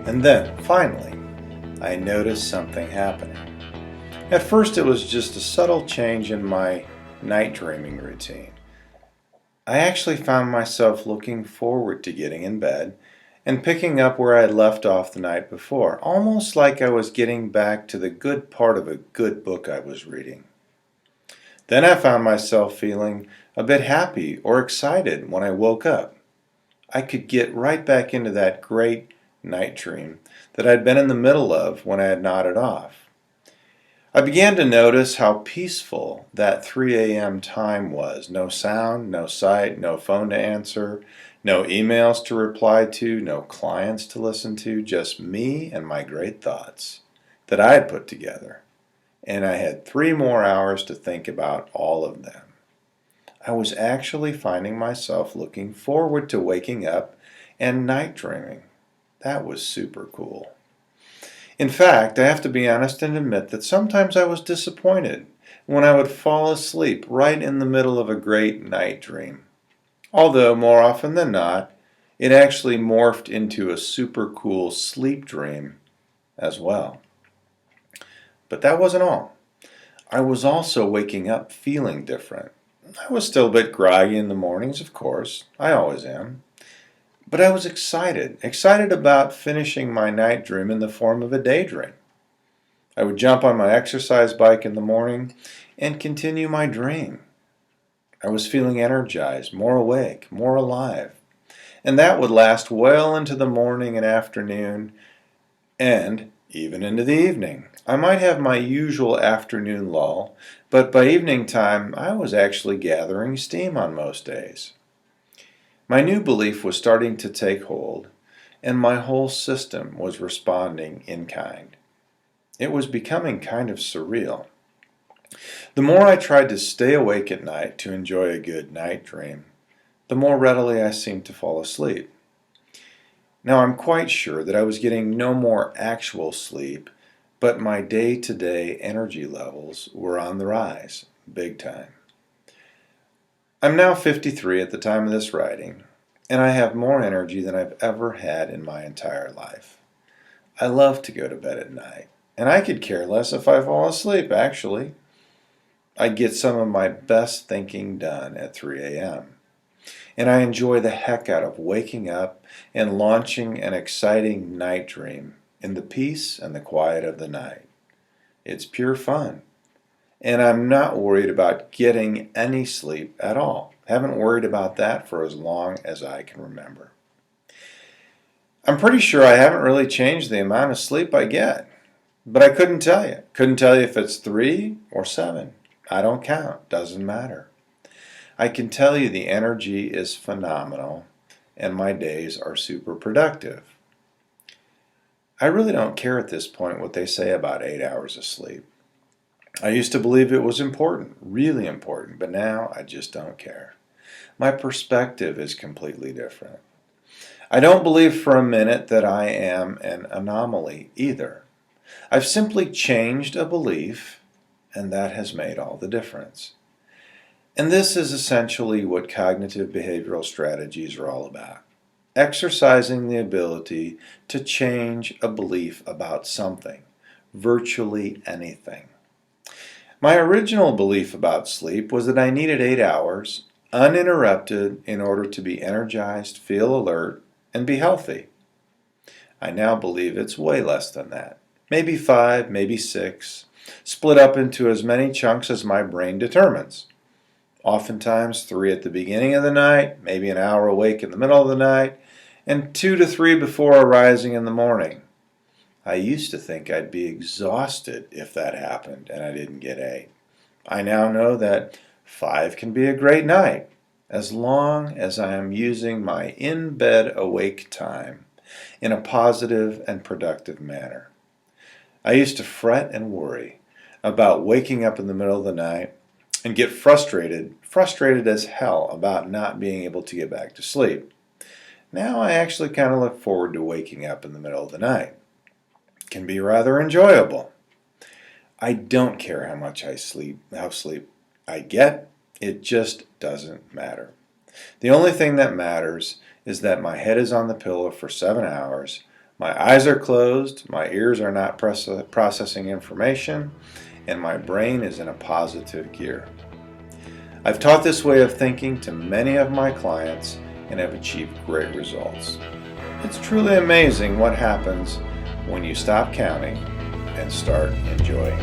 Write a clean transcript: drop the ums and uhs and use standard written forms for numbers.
And then, finally, I noticed something happening. At first, it was just a subtle change in my night dreaming routine. I actually found myself looking forward to getting in bed and picking up where I had left off the night before, almost like I was getting back to the good part of a good book I was reading. Then I found myself feeling a bit happy or excited when I woke up. I could get right back into that great night dream that I'd been in the middle of when I had nodded off. I began to notice how peaceful that 3 a.m. time was. No sound, no sight, no phone to answer, no emails to reply to, no clients to listen to, just me and my great thoughts that I had put together. And I had 3 more hours to think about all of them. I was actually finding myself looking forward to waking up and night dreaming. That was super cool. In fact, I have to be honest and admit that sometimes I was disappointed when I would fall asleep right in the middle of a great night dream. Although, more often than not, it actually morphed into a super cool sleep dream as well. But that wasn't all. I was also waking up feeling different. I was still a bit groggy in the mornings, of course. I always am. But I was excited about finishing my night dream in the form of a daydream. I would jump on my exercise bike in the morning and continue my dream. I was feeling energized, more awake, more alive. And that would last well into the morning and afternoon, and even into the evening. I might have my usual afternoon lull, but by evening time I was actually gathering steam on most days. My new belief was starting to take hold, and my whole system was responding in kind. It was becoming kind of surreal. The more I tried to stay awake at night to enjoy a good night dream, the more readily I seemed to fall asleep. Now I'm quite sure that I was getting no more actual sleep, but my day-to-day energy levels were on the rise, big time. I'm now 53 at the time of this writing, and I have more energy than I've ever had in my entire life. I love to go to bed at night, and I could care less if I fall asleep, actually. I get some of my best thinking done at 3 a.m. And I enjoy the heck out of waking up and launching an exciting night dream in the peace and the quiet of the night. It's pure fun. And I'm not worried about getting any sleep at all. Haven't worried about that for as long as I can remember. I'm pretty sure I haven't really changed the amount of sleep I get. But I couldn't tell you. Couldn't tell you if it's 3 or 7. I don't count. Doesn't matter. I can tell you the energy is phenomenal and my days are super productive. I really don't care at this point what they say about 8 hours of sleep. I used to believe it was important, really important, but now I just don't care. My perspective is completely different. I don't believe for a minute that I am an anomaly either. I've simply changed a belief, and that has made all the difference. And this is essentially what cognitive behavioral strategies are all about. Exercising the ability to change a belief about something, virtually anything. My original belief about sleep was that I needed 8 hours, uninterrupted, in order to be energized, feel alert, and be healthy. I now believe it's way less than that. Maybe 5, maybe 6, split up into as many chunks as my brain determines. Oftentimes 3 at the beginning of the night, maybe an hour awake in the middle of the night, and 2 to 3 before arising in the morning. I used to think I'd be exhausted if that happened and I didn't get 8. I now know that 5 can be a great night, as long as I am using my in-bed awake time in a positive and productive manner. I used to fret and worry about waking up in the middle of the night and get frustrated as hell about not being able to get back to sleep. Now I actually kind of look forward to waking up in the middle of the night. It can be rather enjoyable. I don't care how much sleep I get. It just doesn't matter. The only thing that matters is that my head is on the pillow for 7 hours, My eyes are closed, my ears are not processing information, and my brain is in a positive gear. I've taught this way of thinking to many of my clients and have achieved great results. It's truly amazing what happens when you stop counting and start enjoying.